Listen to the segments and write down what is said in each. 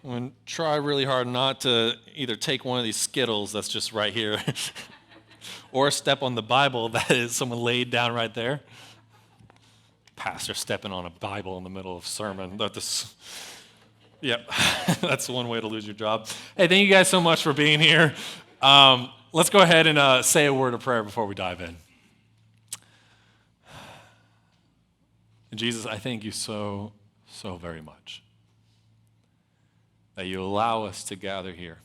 I'm going to try really hard not to either take one of these Skittles that's just right here or step on the Bible that is someone laid down right there. Pastor stepping on a Bible in the middle of a sermon. Yep, that's one way to lose your job. Hey, thank you guys so much for being here. Let's go ahead and say a word of prayer before we dive in. Jesus, I thank you so very much that you allow us to gather here.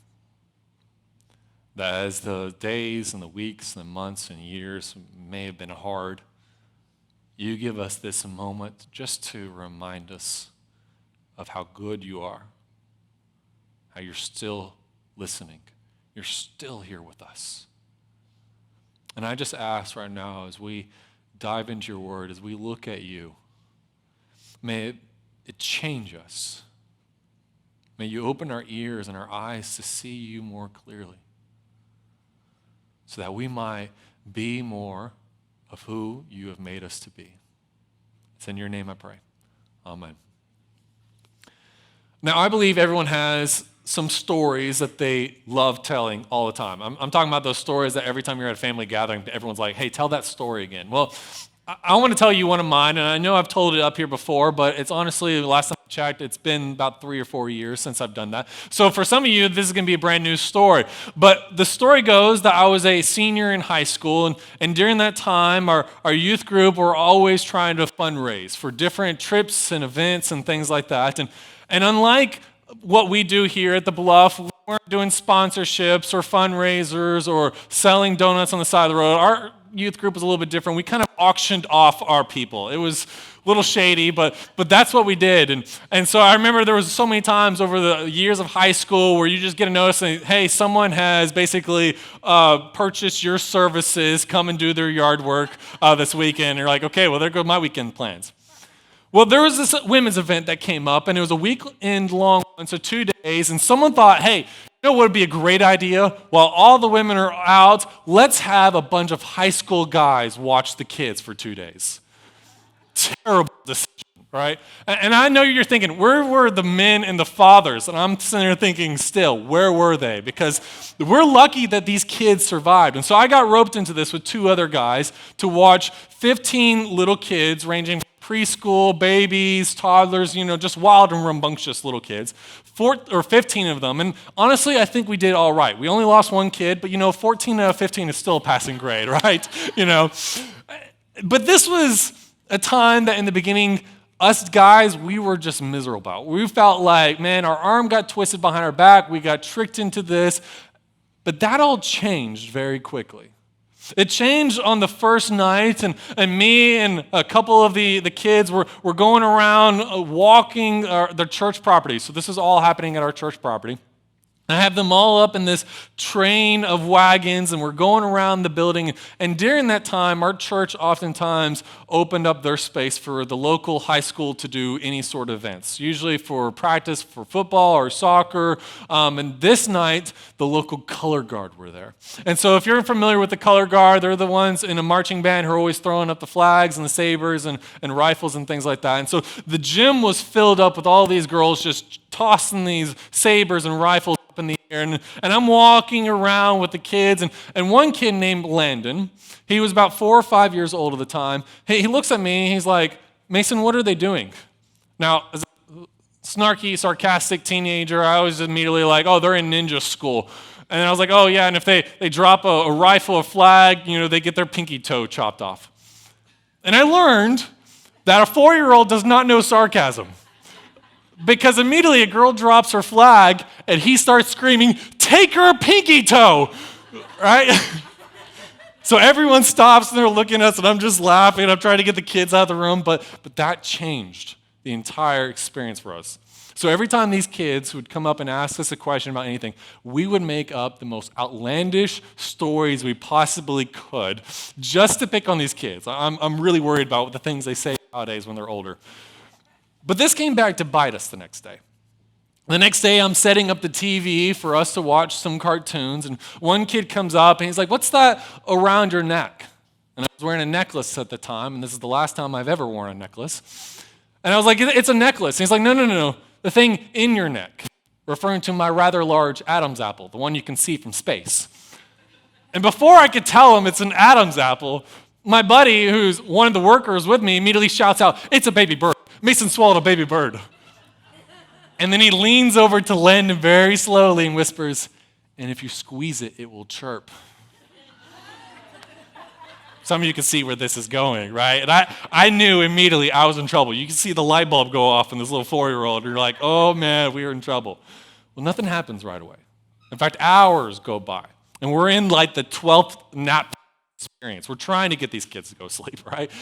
That as the days and the weeks and the months and years may have been hard, you give us this moment just to remind us of how good you are, how you're still listening, you're still here with us. And I just ask right now as we dive into your word, as we look at you, may it change us. May you open our ears and our eyes to see you more clearly so that we might be more of who you have made us to be. It's in your name I pray. Amen. Now, I believe everyone has some stories that they love telling all the time. I'm talking about those stories that every time you're at a family gathering, everyone's like, hey, tell that story again. Well, I want to tell you one of mine, and I know I've told it up here before, but it's honestly, the last time I checked, it's been about 3 or 4 years since I've done that. So for some of you, this is going to be a brand new story. But the story goes that I was a senior in high school, and during that time, our youth group were always trying to fundraise for different trips and events and things like that. And unlike what we do here at the Bluff, we weren't doing sponsorships or fundraisers or selling donuts on the side of the road. Our youth group was a little bit different. We kind of auctioned off our people. It was a little shady, but that's what we did. And so I remember there was so many times over the years of high school where you just get a notice saying, hey, someone has basically purchased your services, come and do their yard work this weekend. And you're like, okay, well, there go my weekend plans. Well, there was this women's event that came up, and it was a weekend long one, so 2 days, and someone thought, hey, you know what would be a great idea? While all the women are out, let's have a bunch of high school guys watch the kids for 2 days. Terrible decision, right? And I know you're thinking, where were the men and the fathers? And I'm sitting there thinking still, where were they? Because we're lucky that these kids survived. And so I got roped into this with 2 other guys to watch 15 little kids ranging preschool, babies, toddlers, just wild and rambunctious little kids, 15 of them. And honestly, I think we did all right. We only lost 1 kid, but 14 out of 15 is still a passing grade, right? But this was a time that in the beginning, us guys, we were just miserable about. We felt like, man, our arm got twisted behind our back. We got tricked into this. But that all changed very quickly. It changed on the first night, and me and a couple of the kids were going around walking the church property. So this is all happening at our church property. I have them all up in this train of wagons, and we're going around the building. And during that time, our church oftentimes opened up their space for the local high school to do any sort of events, usually for practice for football or soccer. And this night, the local color guard were there. And so if you're familiar with the color guard, they're the ones in a marching band who are always throwing up the flags and the sabers and rifles and things like that. And so the gym was filled up with all these girls just tossing these sabers and rifles in the air, and I'm walking around with the kids, and one kid named Landon, he was about 4 or 5 years old at the time. He looks at me, he's like, Mason, what are they doing? Now, as a snarky, sarcastic teenager, I was immediately like, oh, they're in ninja school. And I was like, oh yeah, and if they drop a rifle or flag, they get their pinky toe chopped off. And I learned that a 4-year-old does not know sarcasm. Because immediately a girl drops her flag and he starts screaming, take her pinky toe, right? So everyone stops and they're looking at us and I'm just laughing. I'm trying to get the kids out of the room, but that changed the entire experience for us. So every time these kids would come up and ask us a question about anything, we would make up the most outlandish stories we possibly could just to pick on these kids. I'm really worried about the things they say nowadays when they're older. But this came back to bite us the next day. The next day, I'm setting up the TV for us to watch some cartoons, and one kid comes up, and he's like, what's that around your neck? And I was wearing a necklace at the time, and this is the last time I've ever worn a necklace. And I was like, it's a necklace. And he's like, no, the thing in your neck. referring to my rather large Adam's apple, the one you can see from space. And before I could tell him it's an Adam's apple, my buddy, who's one of the workers with me, immediately shouts out, "It's a baby bird. Mason swallowed a baby bird." And then he leans over to Landon very slowly and whispers, "And if you squeeze it, it will chirp." Some of you can see where this is going, right? And I knew immediately I was in trouble. You can see the light bulb go off in this little 4-year-old, and you're like, oh man, we are in trouble. Well, nothing happens right away. In fact, hours go by, and we're in like the 12th nap experience. We're trying to get these kids to go sleep, right?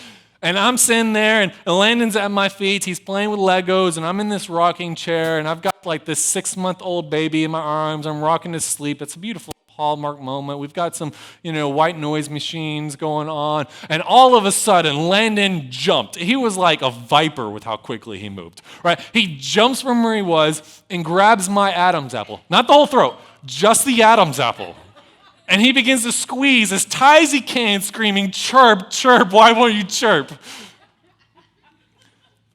And I'm sitting there, and Landon's at my feet. He's playing with Legos, and I'm in this rocking chair, and I've got like this 6-month-old baby in my arms. I'm rocking to sleep. It's a beautiful hallmark moment. We've got some, white noise machines going on. And all of a sudden, Landon jumped. He was like a viper with how quickly he moved, right? He jumps from where he was and grabs my Adam's apple. Not the whole throat, just the Adam's apple. And he begins to squeeze as tight as he can, screaming, "Chirp, chirp, why won't you chirp?"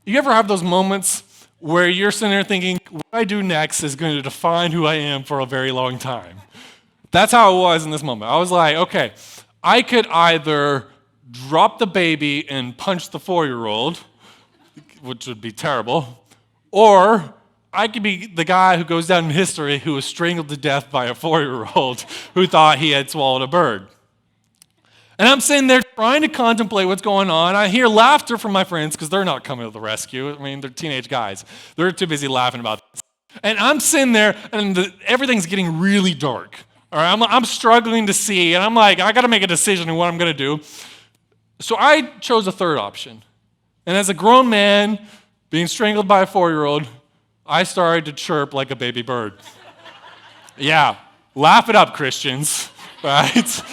You ever have those moments where you're sitting there thinking, what I do next is going to define who I am for a very long time? That's how it was in this moment. I was like, okay, I could either drop the baby and punch the 4-year-old, which would be terrible, or I could be the guy who goes down in history who was strangled to death by a 4-year-old who thought he had swallowed a bird. And I'm sitting there trying to contemplate what's going on. I hear laughter from my friends because they're not coming to the rescue. I mean, they're teenage guys. They're too busy laughing about this. And I'm sitting there, and everything's getting really dark. All right, I'm struggling to see, and I'm like, I got to make a decision on what I'm going to do. So I chose a third option. And as a grown man being strangled by a 4-year-old, I started to chirp like a baby bird. Yeah, laugh it up, Christians, right?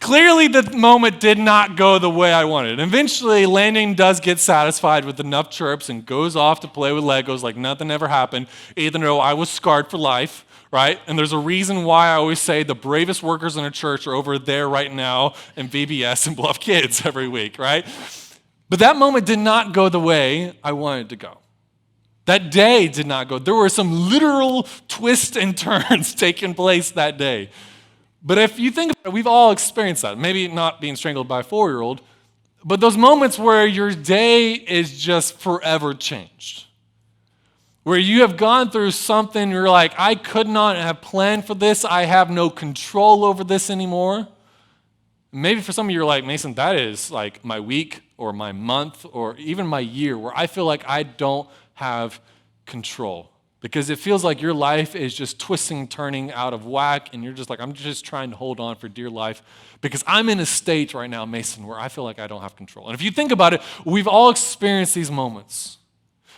Clearly, the moment did not go the way I wanted. Eventually, Landon does get satisfied with enough chirps and goes off to play with Legos like nothing ever happened, even though I was scarred for life. Right? And there's a reason why I always say the bravest workers in a church are over there right now in VBS and Bluff Kids every week, right? But that moment did not go the way I wanted to go. That day did not go. There were some literal twists and turns taking place that day. But if you think about it, we've all experienced that. Maybe not being strangled by a 4-year-old, but those moments where your day is just forever changed. Where you have gone through something, you're like, I could not have planned for this. I have no control over this anymore. Maybe for some of you, you're like, Mason, that is like my week or my month or even my year where I feel like I don't have control. Because it feels like your life is just twisting, turning out of whack, and you're just like, I'm just trying to hold on for dear life because I'm in a state right now, Mason, where I feel like I don't have control. And if you think about it, we've all experienced these moments.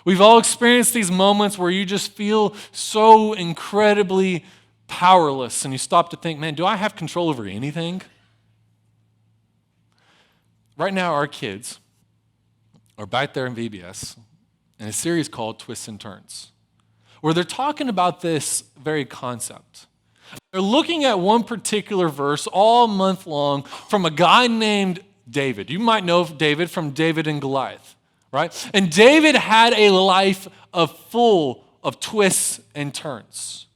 We've all experienced these moments where you just feel so incredibly powerless and you stop to think, man, do I have control over anything? Right now, our kids are back there in VBS in a series called Twists and Turns, where they're talking about this very concept. They're looking at one particular verse all month long from a guy named David. You might know David from David and Goliath. Right? And David had a life full of twists and turns.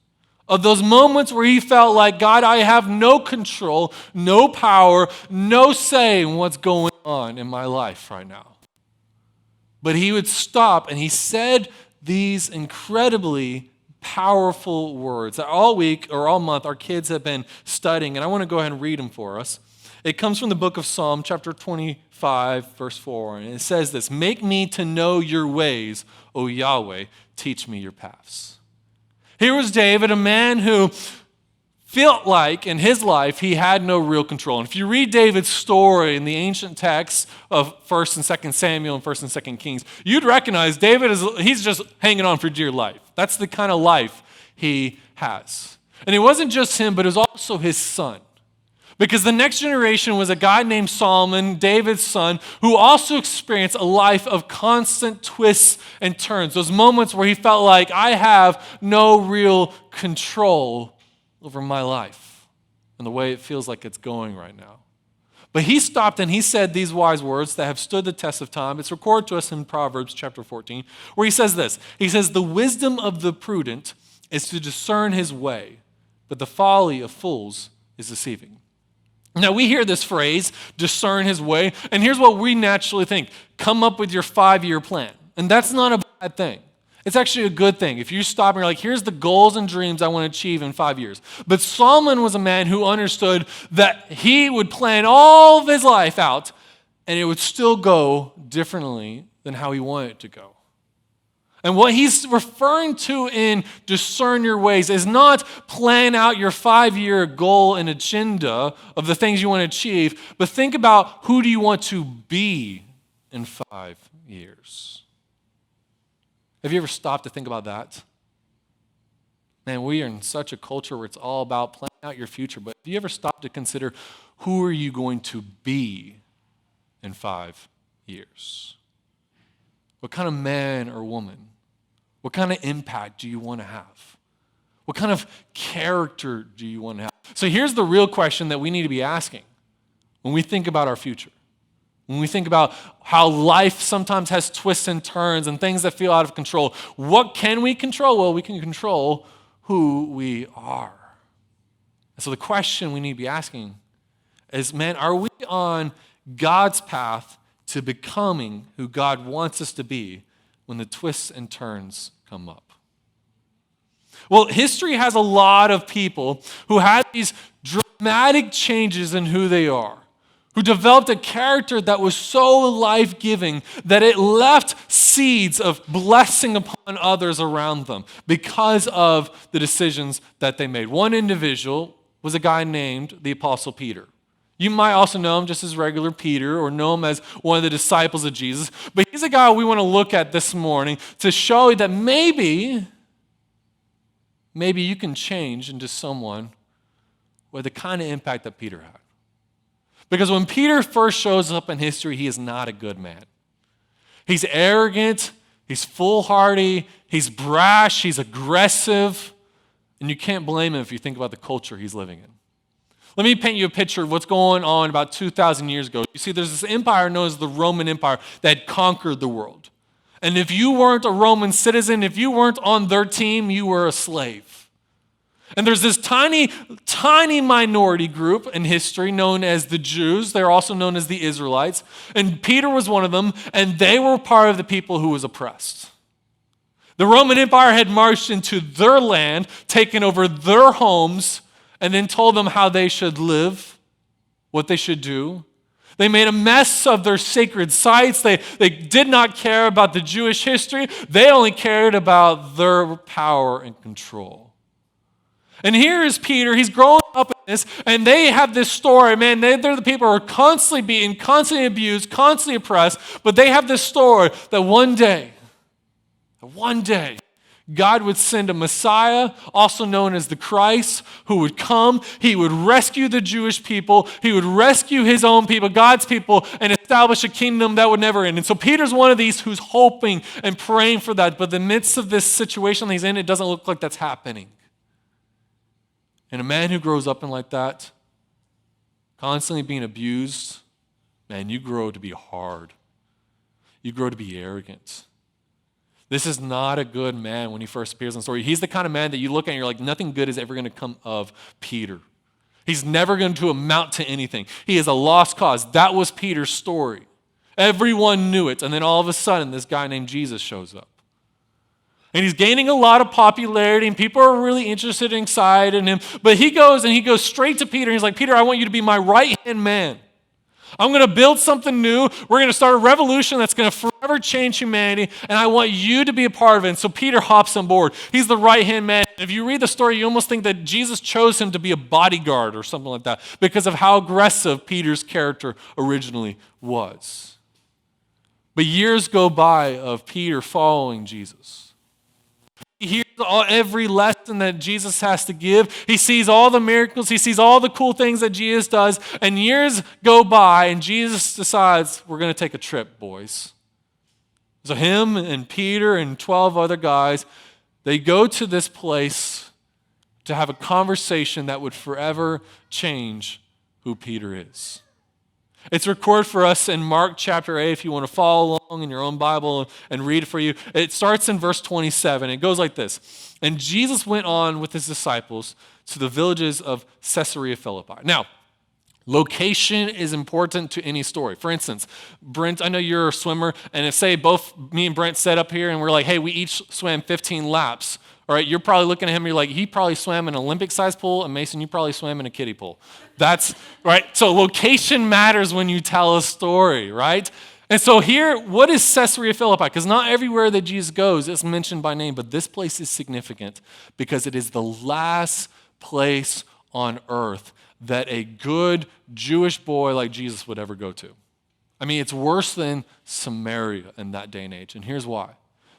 Of those moments where he felt like, God, I have no control, no power, no say in what's going on in my life right now. But he would stop and he said these incredibly powerful words that all week or all month our kids have been studying. And I want to go ahead and read them for us. It comes from the book of Psalm, chapter 25, verse 4, and it says this, "Make me to know your ways, O Yahweh, teach me your paths." Here was David, a man who felt like in his life he had no real control. And if you read David's story in the ancient texts of 1st and 2nd Samuel and 1st and 2nd Kings, you'd recognize he's just hanging on for dear life. That's the kind of life he has. And it wasn't just him, but it was also his son. Because the next generation was a guy named Solomon, David's son, who also experienced a life of constant twists and turns. Those moments where he felt like, I have no real control over my life and the way it feels like it's going right now. But he stopped and he said these wise words that have stood the test of time. It's recorded to us in Proverbs chapter 14, where he says this. He says, the wisdom of the prudent is to discern his way, but the folly of fools is deceiving. Now, we hear this phrase, discern his way, and here's what we naturally think. Come up with your 5-year plan. And that's not a bad thing. It's actually a good thing. If you stop and you're like, here's the goals and dreams I want to achieve in 5 years. But Solomon was a man who understood that he would plan all of his life out, and it would still go differently than how he wanted it to go. And what he's referring to in discern your ways is not plan out your 5-year goal and agenda of the things you want to achieve, but think about who do you want to be in 5 years. Have you ever stopped to think about that? Man, we are in such a culture where it's all about planning out your future, but have you ever stopped to consider who are you going to be in 5 years? What kind of man or woman? What kind of impact do you want to have? What kind of character do you want to have? So here's the real question that we need to be asking when we think about our future. When we think about how life sometimes has twists and turns and things that feel out of control, what can we control? Well, we can control who we are. And so the question we need to be asking is, man, are we on God's path to becoming who God wants us to be when the twists and turns come up? Well, history has a lot of people who had these dramatic changes in who they are, who developed a character that was so life-giving that it left seeds of blessing upon others around them because of the decisions that they made. One individual was a guy named the Apostle Peter. You might also know him just as regular Peter or know him as one of the disciples of Jesus, but he's a guy we want to look at this morning to show you that maybe you can change into someone with the kind of impact that Peter had. Because when Peter first shows up in history, he is not a good man. He's arrogant, he's foolhardy, he's brash, he's aggressive, and you can't blame him if you think about the culture he's living in. Let me paint you a picture of what's going on about 2,000 years ago. You see, there's this empire known as the Roman Empire that conquered the world. And if you weren't a Roman citizen, if you weren't on their team, you were a slave. And there's this tiny minority group in history known as the Jews. They're also known as the Israelites. And Peter was one of them, and they were part of the people who was oppressed. The Roman Empire had marched into their land, taken over their homes, and then told them how they should live, what they should do. They made a mess of their sacred sites. They did not care about the Jewish history. They only cared about their power and control. And here is Peter. He's growing up in this, and they have this story. Man, they're the people who are constantly beaten, constantly abused, constantly oppressed. But they have this story that one day, God would send a Messiah, also known as the Christ, who would come. He would rescue the Jewish people. He would rescue his own people, God's people, and establish a kingdom that would never end. And so Peter's one of these who's hoping and praying for that. But in the midst of this situation he's in, it doesn't look like that's happening. And a man who grows up in like that, constantly being abused, man, you grow to be hard. You grow to be arrogant. This is not a good man when he first appears in the story. He's the kind of man that you look at and you're like, nothing good is ever going to come of Peter. He's never going to amount to anything. He is a lost cause. That was Peter's story. Everyone knew it. And then all of a sudden, this guy named Jesus shows up. And he's gaining a lot of popularity, and people are really interested and excited in him. But he goes straight to Peter, and he's like, Peter, I want you to be my right-hand man. I'm going to build something new. We're going to start a revolution that's going to forever change humanity, and I want you to be a part of it. And so Peter hops on board. He's the right-hand man. If you read the story, you almost think that Jesus chose him to be a bodyguard or something like that because of how aggressive Peter's character originally was. But years go by of Peter following Jesus. He hears every lesson that Jesus has to give. He sees all the miracles. He sees all the cool things that Jesus does. And years go by, and Jesus decides, we're going to take a trip, boys. So him and Peter and 12 other guys, they go to this place to have a conversation that would forever change who Peter is. It's recorded for us in Mark chapter 8 if you want to follow along in your own Bible and read it for you. It starts in verse 27. It goes like this. And Jesus went on with his disciples to the villages of Caesarea Philippi. Now, location is important to any story. For instance, Brent, I know you're a swimmer, and if, say, both me and Brent sat up here and we're like, hey, we each swam 15 laps, all right, you're probably looking at him, you're like, he probably swam in an Olympic-sized pool, and Mason, you probably swam in a kiddie pool. That's, right? So location matters when you tell a story, right? And so here, what is Caesarea Philippi? Because not everywhere that Jesus goes is mentioned by name, but this place is significant because it is the last place on earth that a good Jewish boy like Jesus would ever go to. I mean, it's worse than Samaria in that day and age, and here's why.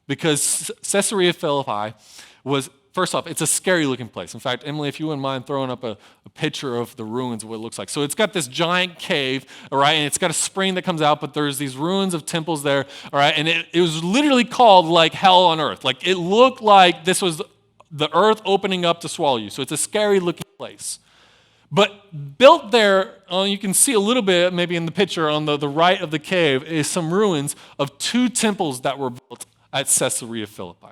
Because Caesarea Philippi was, first off, it's a scary looking place. In fact, Emily, if you wouldn't mind throwing up a picture of the ruins of what it looks like. So it's got this giant cave, all right, and it's got a spring that comes out, but there's these ruins of temples there, all right, and it was literally called like hell on earth. Like it looked like this was the earth opening up to swallow you. So it's a scary looking place. But built there, you can see a little bit maybe in the picture on the right of the cave is some ruins of two temples that were built at Caesarea Philippi.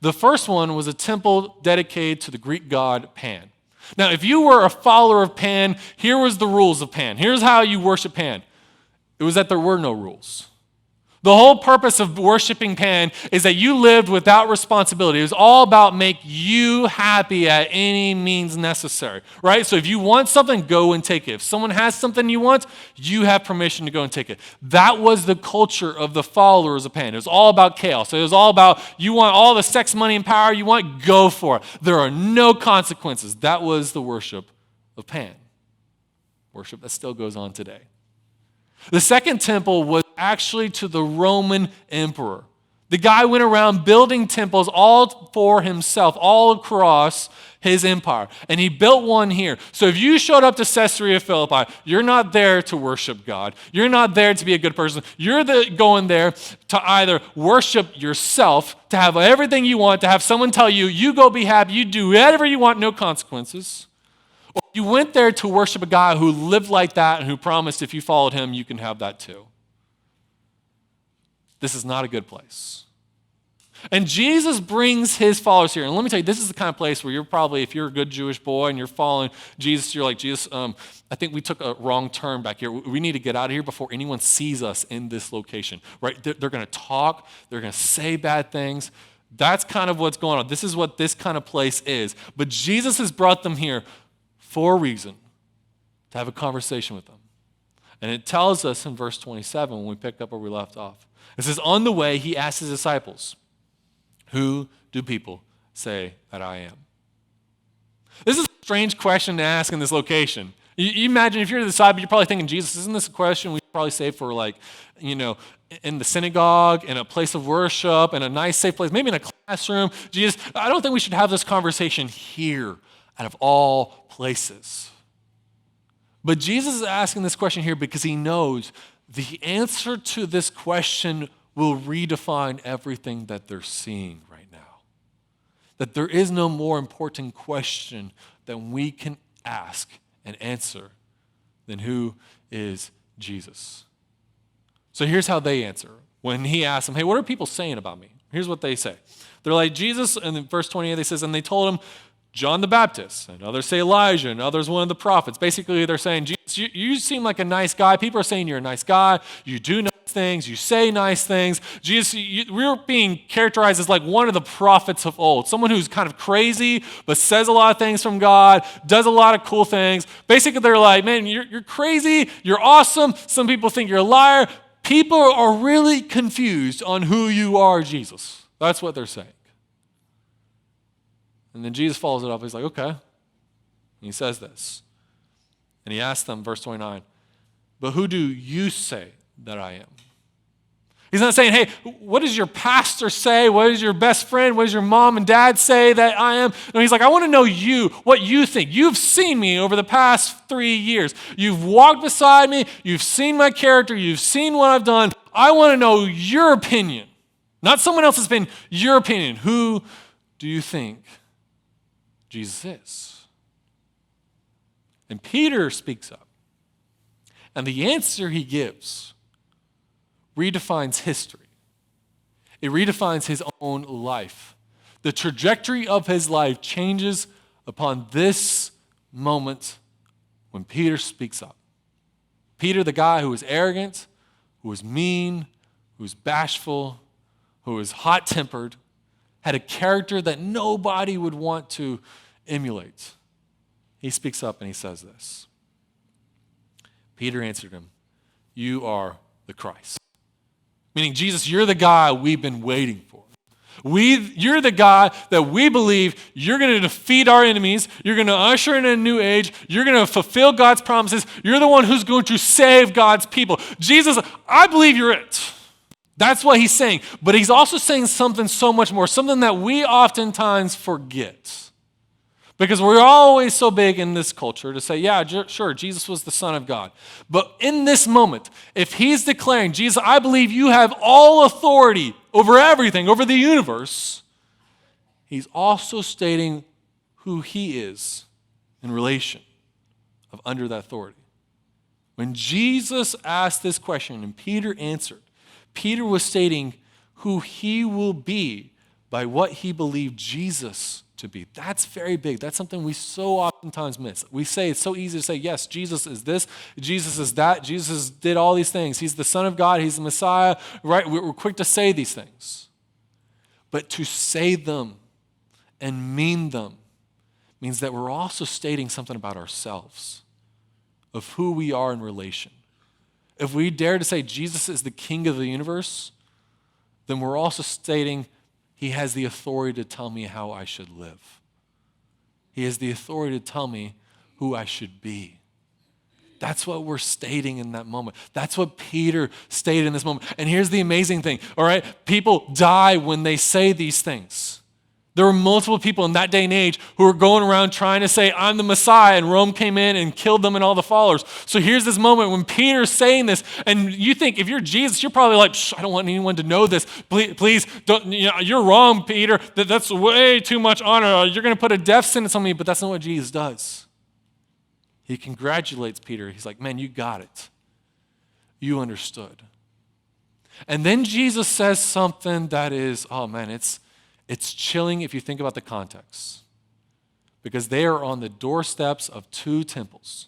The first one was a temple dedicated to the Greek god Pan. Now, if you were a follower of Pan, here was the rules of Pan. Here's how you worship Pan. It was that there were no rules. The whole purpose of worshiping Pan is that you lived without responsibility. It was all about make you happy at any means necessary, right? So if you want something, go and take it. If someone has something you want, you have permission to go and take it. That was the culture of the followers of Pan. It was all about chaos. It was all about you want all the sex, money, and power you want, go for it. There are no consequences. That was the worship of Pan. Worship that still goes on today. The second temple was actually to the Roman emperor. The guy went around building temples all for himself, all across his empire. And he built one here. So if you showed up to Caesarea Philippi, you're not there to worship God. You're not there to be a good person. You're going there to either worship yourself, to have everything you want, to have someone tell you, you go be happy, you do whatever you want, no consequences. Or you went there to worship a guy who lived like that and who promised if you followed him, you can have that too. This is not a good place. And Jesus brings his followers here. And let me tell you, this is the kind of place where you're probably, if you're a good Jewish boy and you're following Jesus, you're like, Jesus, I think we took a wrong turn back here. We need to get out of here before anyone sees us in this location, right? They're going to talk. They're going to say bad things. That's kind of what's going on. This is what this kind of place is. But Jesus has brought them here for a reason, to have a conversation with them. And it tells us in verse 27 when we pick up where we left off. It says, on the way, he asked his disciples, who do people say that I am? This is a strange question to ask in this location. You imagine if you're the disciple, you're probably thinking, Jesus, isn't this a question we probably say for in the synagogue, in a place of worship, in a nice, safe place, maybe in a classroom? Jesus, I don't think we should have this conversation here out of all places. But Jesus is asking this question here because he knows the answer to this question will redefine everything that they're seeing right now. That there is no more important question that we can ask and answer than who is Jesus. So here's how they answer. When he asks them, hey, what are people saying about me? Here's what they say. They're like, Jesus, and in verse 28, they says, and they told him, John the Baptist, and others say Elijah, and others one of the prophets. Basically, they're saying, Jesus, you seem like a nice guy. People are saying you're a nice guy. You do nice things. You say nice things. Jesus, we're being characterized as like one of the prophets of old, someone who's kind of crazy, but says a lot of things from God, does a lot of cool things. Basically, they're like, man, you're crazy. You're awesome. Some people think you're a liar. People are really confused on who you are, Jesus. That's what they're saying. And then Jesus follows it up. He's like, okay. And he says this. And he asks them, verse 29, but who do you say that I am? He's not saying, hey, what does your pastor say? What does your best friend? What does your mom and dad say that I am? No, he's like, I want to know you, what you think. You've seen me over the past 3 years. You've walked beside me. You've seen my character. You've seen what I've done. I want to know your opinion. Not someone else's opinion, your opinion. Who do you think Jesus is? And Peter speaks up. And the answer he gives redefines history. It redefines his own life. The trajectory of his life changes upon this moment when Peter speaks up. Peter, the guy who was arrogant, who was mean, who was bashful, who was hot-tempered, had a character that nobody would want to emulate. He speaks up and he says this. Peter answered him, "You are the Christ." Meaning, Jesus, you're the guy we've been waiting for. You're the guy that we believe you're going to defeat our enemies. You're going to usher in a new age. You're going to fulfill God's promises. You're the one who's going to save God's people. Jesus, I believe you're it. That's what he's saying. But he's also saying something so much more, something that we oftentimes forget. Because we're always so big in this culture to say, yeah, sure, Jesus was the Son of God. But in this moment, if he's declaring, Jesus, I believe you have all authority over everything, over the universe, he's also stating who he is in relation of under that authority. When Jesus asked this question and Peter answered, Peter was stating who he will be by what he believed Jesus to be. That's very big. That's something we so oftentimes miss. We say it's so easy to say, yes, Jesus is this, Jesus is that, Jesus did all these things. He's the Son of God, he's the Messiah, right? We're quick to say these things. But to say them and mean them means that we're also stating something about ourselves, of who we are in relation. If we dare to say Jesus is the King of the universe, then we're also stating he has the authority to tell me how I should live. He has the authority to tell me who I should be. That's what we're stating in that moment. That's what Peter stated in this moment. And here's the amazing thing, all right? People die when they say these things. There were multiple people in that day and age who were going around trying to say, I'm the Messiah, and Rome came in and killed them and all the followers. So here's this moment when Peter's saying this, and you think if you're Jesus, you're probably like, I don't want anyone to know this. Please don't, you're wrong, Peter. That's way too much honor. You're going to put a death sentence on me, but that's not what Jesus does. He congratulates Peter. He's like, man, you got it. You understood. And then Jesus says something that is, oh man, it's chilling if you think about the context. Because they are on the doorsteps of two temples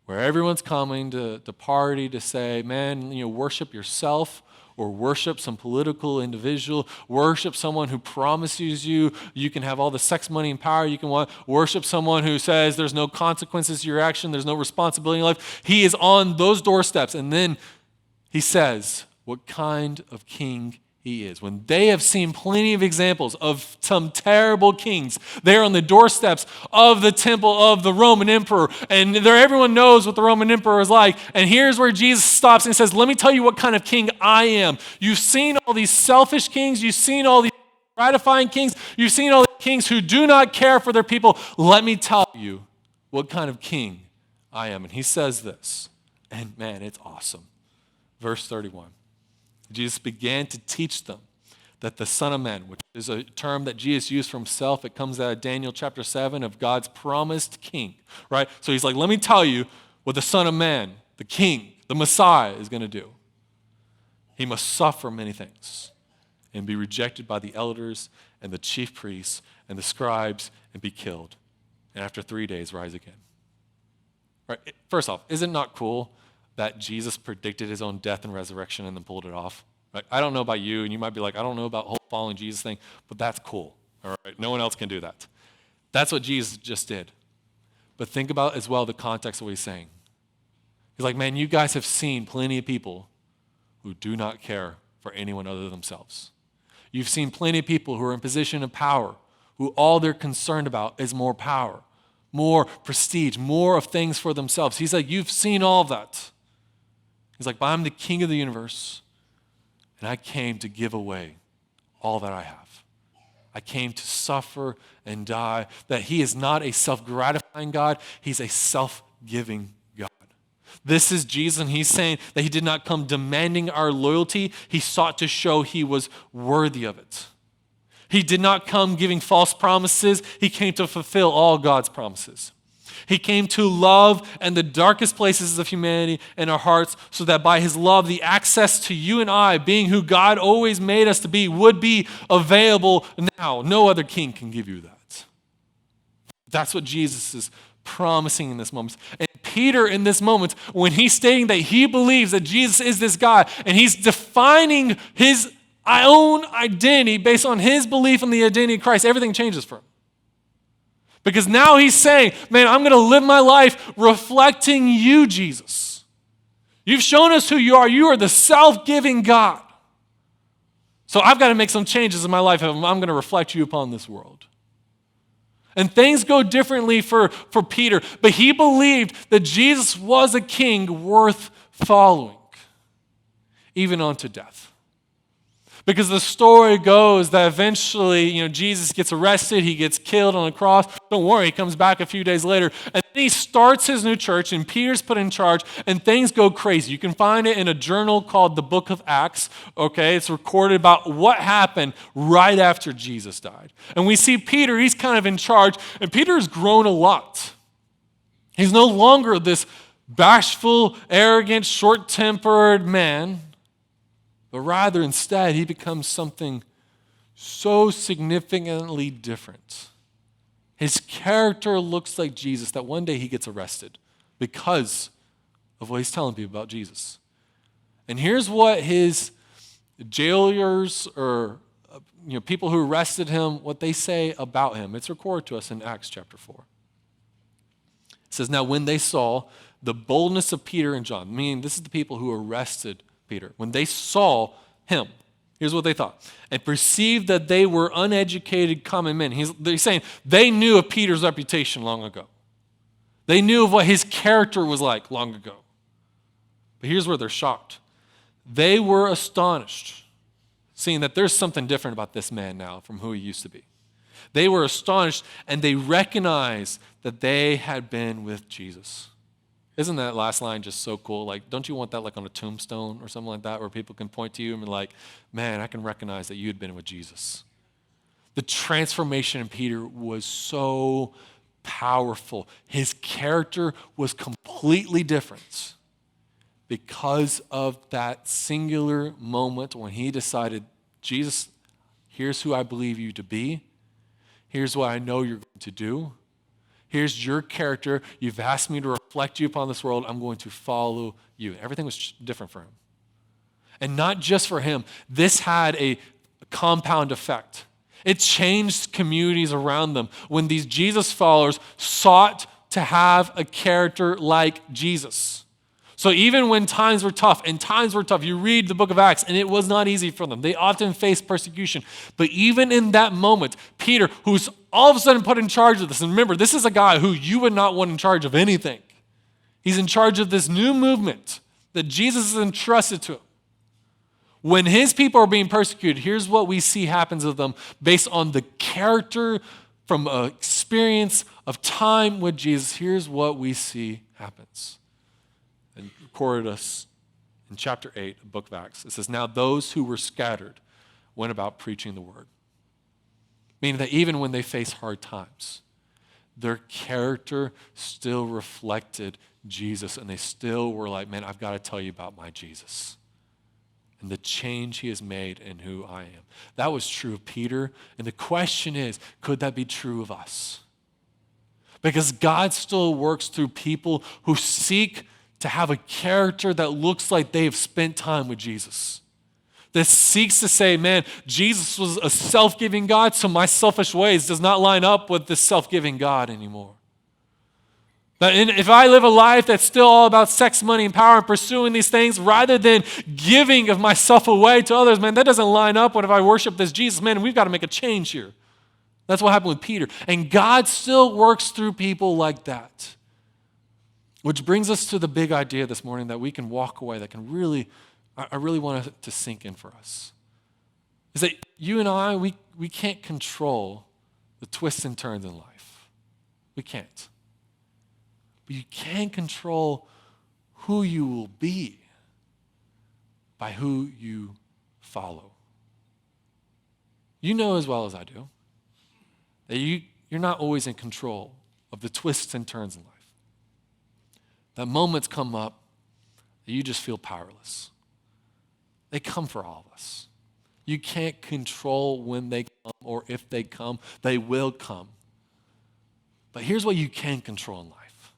where everyone's coming to party to say, man, worship yourself or worship some political individual, worship someone who promises you can have all the sex, money, and power you can want, worship someone who says there's no consequences to your action, there's no responsibility in life. He is on those doorsteps, and then he says what kind of king he is. When they have seen plenty of examples of some terrible kings, they're on the doorsteps of the temple of the Roman emperor, and everyone knows what the Roman emperor is like. And here's where Jesus stops and says, let me tell you what kind of king I am. You've seen all these selfish kings, you've seen all these gratifying kings, you've seen all the kings who do not care for their people. Let me tell you what kind of king I am. And he says this, and man, it's awesome. Verse 31. Jesus began to teach them that the Son of Man, which is a term that Jesus used for himself, it comes out of Daniel chapter 7 of God's promised king, right? So he's like, let me tell you what the Son of Man, the king, the Messiah is going to do. He must suffer many things and be rejected by the elders and the chief priests and the scribes and be killed. And after 3 days, rise again. Right? First off, is it not cool that Jesus predicted his own death and resurrection and then pulled it off? Right? I don't know about you, and you might be like, I don't know about the whole following Jesus thing, but that's cool. All right? No one else can do that. That's what Jesus just did. But think about as well the context of what he's saying. He's like, man, you guys have seen plenty of people who do not care for anyone other than themselves. You've seen plenty of people who are in position of power, who all they're concerned about is more power, more prestige, more of things for themselves. He's like, you've seen all that. He's like, but I'm the King of the universe, and I came to give away all that I have. I came to suffer and die, that he is not a self-gratifying God, he's a self-giving God. This is Jesus, and he's saying that he did not come demanding our loyalty, he sought to show he was worthy of it. He did not come giving false promises, he came to fulfill all God's promises. He came to love in the darkest places of humanity and our hearts so that by his love, the access to you and I, being who God always made us to be, would be available now. No other king can give you that. That's what Jesus is promising in this moment. And Peter, in this moment, when he's stating that he believes that Jesus is this God, and he's defining his own identity based on his belief in the identity of Christ, everything changes for him. Because now he's saying, man, I'm going to live my life reflecting you, Jesus. You've shown us who you are. You are the self-giving God. So I've got to make some changes in my life if I'm going to reflect you upon this world. And things go differently for Peter, but he believed that Jesus was a king worth following, even unto death. Because the story goes that eventually, Jesus gets arrested, he gets killed on the cross. Don't worry, he comes back a few days later, and then he starts his new church, and Peter's put in charge, and things go crazy. You can find it in a journal called the Book of Acts, okay? It's recorded about what happened right after Jesus died. And we see Peter, he's kind of in charge, and Peter's grown a lot. He's no longer this bashful, arrogant, short-tempered man, but rather instead he becomes something so significantly different. His character looks like Jesus that one day he gets arrested because of what he's telling people about Jesus. And here's what his jailers or people who arrested him, what they say about him. It's recorded to us in Acts chapter 4. It says, now when they saw the boldness of Peter and John, meaning this is the people who arrested Peter, when they saw him, here's what they thought, and perceived that they were uneducated common men. They're saying they knew of Peter's reputation long ago. They knew of what his character was like long ago. But here's where they're shocked. They were astonished, seeing that there's something different about this man now from who he used to be. They were astonished, and they recognized that they had been with Jesus. Isn't that last line just so cool? Like, don't you want that like on a tombstone or something like that where people can point to you and be like, man, I can recognize that you had been with Jesus. The transformation in Peter was so powerful. His character was completely different because of that singular moment when he decided, Jesus, here's who I believe you to be. Here's what I know you're going to do. Here's your character. You've asked me to reflect you upon this world. I'm going to follow you. Everything was different for him. And not just for him. This had a compound effect. It changed communities around them when these Jesus followers sought to have a character like Jesus. So even when times were tough, you read the book of Acts, and it was not easy for them. They often faced persecution. But even in that moment, Peter, who's all of a sudden put in charge of this, and remember, this is a guy who you would not want in charge of anything. He's in charge of this new movement that Jesus has entrusted to him. When his people are being persecuted, here's what we see happens of them based on the character from an experience of time with Jesus. Here's what we see happens. And recorded us in chapter 8 of the book of Acts. It says, now those who were scattered went about preaching the word. Meaning that even when they faced hard times, their character still reflected Jesus, and they still were like, man, I've got to tell you about my Jesus and the change he has made in who I am. That was true of Peter, and the question is, could that be true of us? Because God still works through people who seek to have a character that looks like they have spent time with Jesus. That seeks to say, man, Jesus was a self-giving God, so my selfish ways does not line up with this self-giving God anymore. But if I live a life that's still all about sex, money, and power and pursuing these things rather than giving of myself away to others, man, that doesn't line up with if I worship this Jesus. Man, we've got to make a change here. That's what happened with Peter. And God still works through people like that. Which brings us to the big idea this morning that we can walk away, that can really, I really want it to sink in for us. Is that you and I, we can't control the twists and turns in life. We can't. But you can control who you will be by who you follow. You know as well as I do that you're not always in control of the twists and turns in life. That moments come up that you just feel powerless. They come for all of us. You can't control when they come or if they come. They will come. But here's what you can control in life.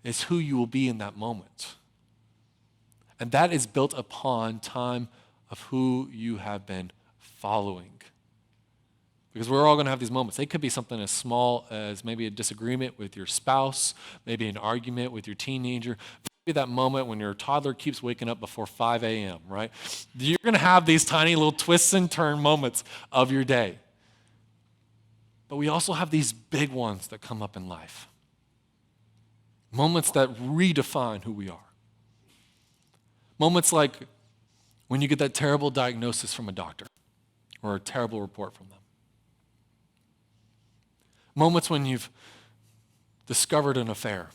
It's who you will be in that moment. And that is built upon time of who you have been following. Because we're all going to have these moments. They could be something as small as maybe a disagreement with your spouse, maybe an argument with your teenager, maybe that moment when your toddler keeps waking up before 5 a.m., right? You're going to have these tiny little twists and turn moments of your day. But we also have these big ones that come up in life. Moments that redefine who we are. Moments like when you get that terrible diagnosis from a doctor or a terrible report from them. Moments when you've discovered an affair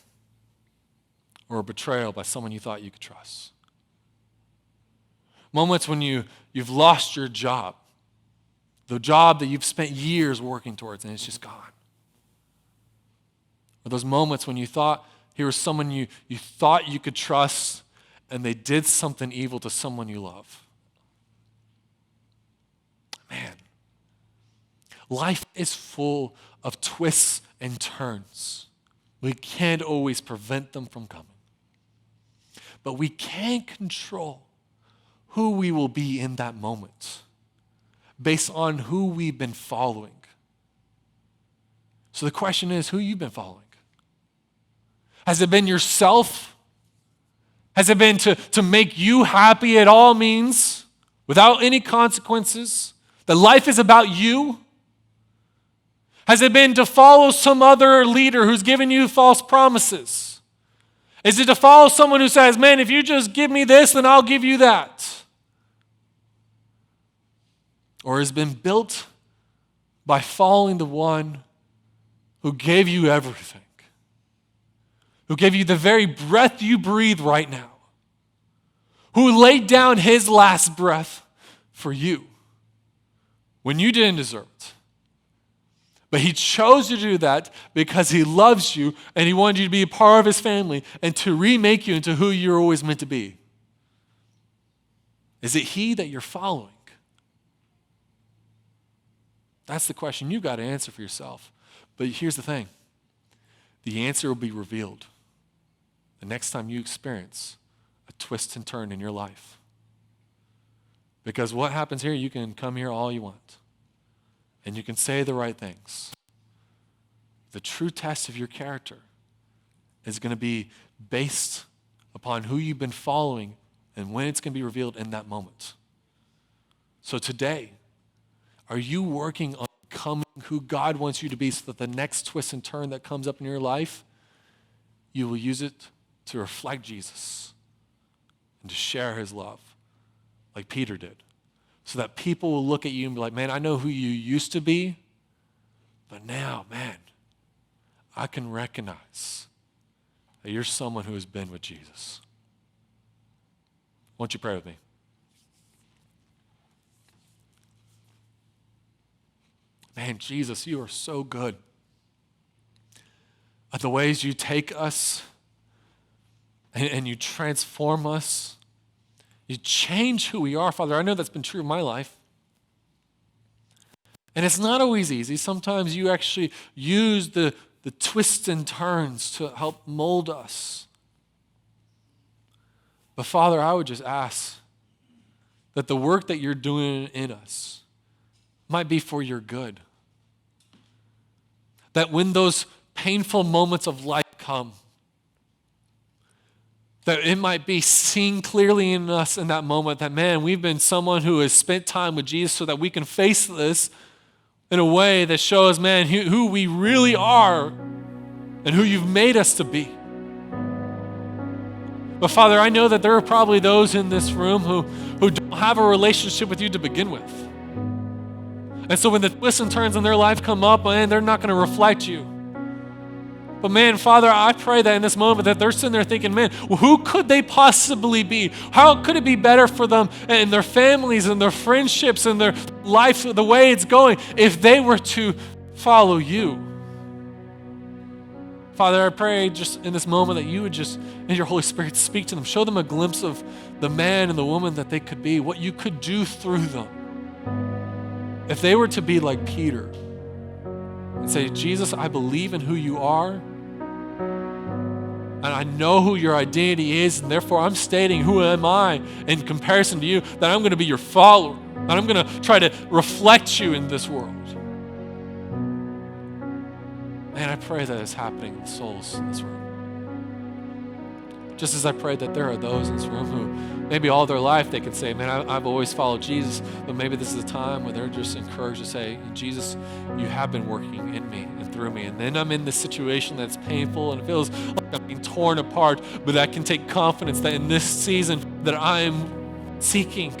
or a betrayal by someone you thought you could trust. Moments when you've lost your job, the job that you've spent years working towards, and it's just gone. Or those moments when you thought here was someone you thought you could trust, and they did something evil to someone you love. Man, life is full of twists and turns. We can't always prevent them from coming. But we can control who we will be in that moment based on who we've been following. So the question is, who you've been following? Has it been yourself? Has it been to make you happy at all means, without any consequences? That life is about you? Has it been to follow some other leader who's given you false promises? Is it to follow someone who says, man, if you just give me this, then I'll give you that? Or has it been built by following the one who gave you everything? Who gave you the very breath you breathe right now? Who laid down his last breath for you when you didn't deserve it? But he chose to do that because he loves you and he wanted you to be a part of his family and to remake you into who you're always meant to be. Is it he that you're following? That's the question you've got to answer for yourself. But here's the thing. The answer will be revealed the next time you experience a twist and turn in your life. Because what happens here, you can come here all you want. And you can say the right things. The true test of your character is going to be based upon who you've been following and when it's going to be revealed in that moment. So today, are you working on becoming who God wants you to be so that the next twist and turn that comes up in your life, you will use it to reflect Jesus and to share his love like Peter did? So that people will look at you and be like, man, I know who you used to be, but now, man, I can recognize that you're someone who has been with Jesus. Won't you pray with me? Man, Jesus, you are so good at the ways you take us and you transform us. You change who we are, Father. I know that's been true in my life. And it's not always easy. Sometimes you actually use the twists and turns to help mold us. But Father, I would just ask that the work that you're doing in us might be for your good. That when those painful moments of life come, that it might be seen clearly in us in that moment that, man, we've been someone who has spent time with Jesus so that we can face this in a way that shows, man, who we really are and who you've made us to be. But Father, I know that there are probably those in this room who don't have a relationship with you to begin with. And so when the twists and turns in their life come up, man, they're not going to reflect you. But man, Father, I pray that in this moment that they're sitting there thinking, man, who could they possibly be? How could it be better for them and their families and their friendships and their life, the way it's going, if they were to follow you? Father, I pray just in this moment that you would just, in your Holy Spirit, speak to them. Show them a glimpse of the man and the woman that they could be, what you could do through them. If they were to be like Peter and say, Jesus, I believe in who you are, and I know who your identity is, and therefore I'm stating who am I in comparison to you, that I'm going to be your follower, that I'm going to try to reflect you in this world. Man, I pray that it's happening in souls in this room. Just as I pray that there are those in this room who maybe all their life they could say, man, I've always followed Jesus, but maybe this is a time when they're just encouraged to say, Jesus, you have been working in me and through me. And then I'm in this situation that's painful and it feels like I'm being torn apart, but I can take confidence that in this season that I am seeking,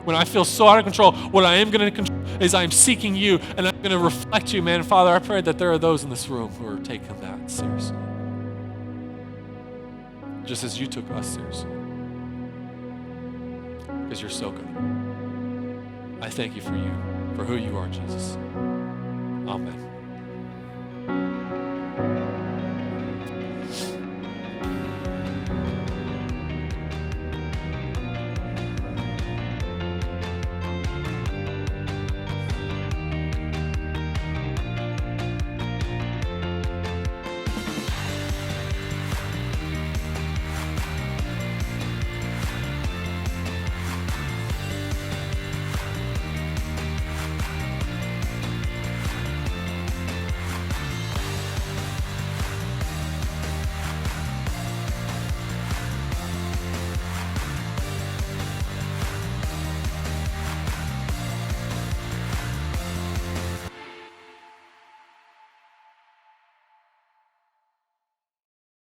when I feel so out of control, what I am going to control is I am seeking you and I'm going to reflect you, man. Father, I pray that there are those in this room who are taking that seriously, just as you took us seriously, because you're so good. I thank you for who you are, Jesus. Amen.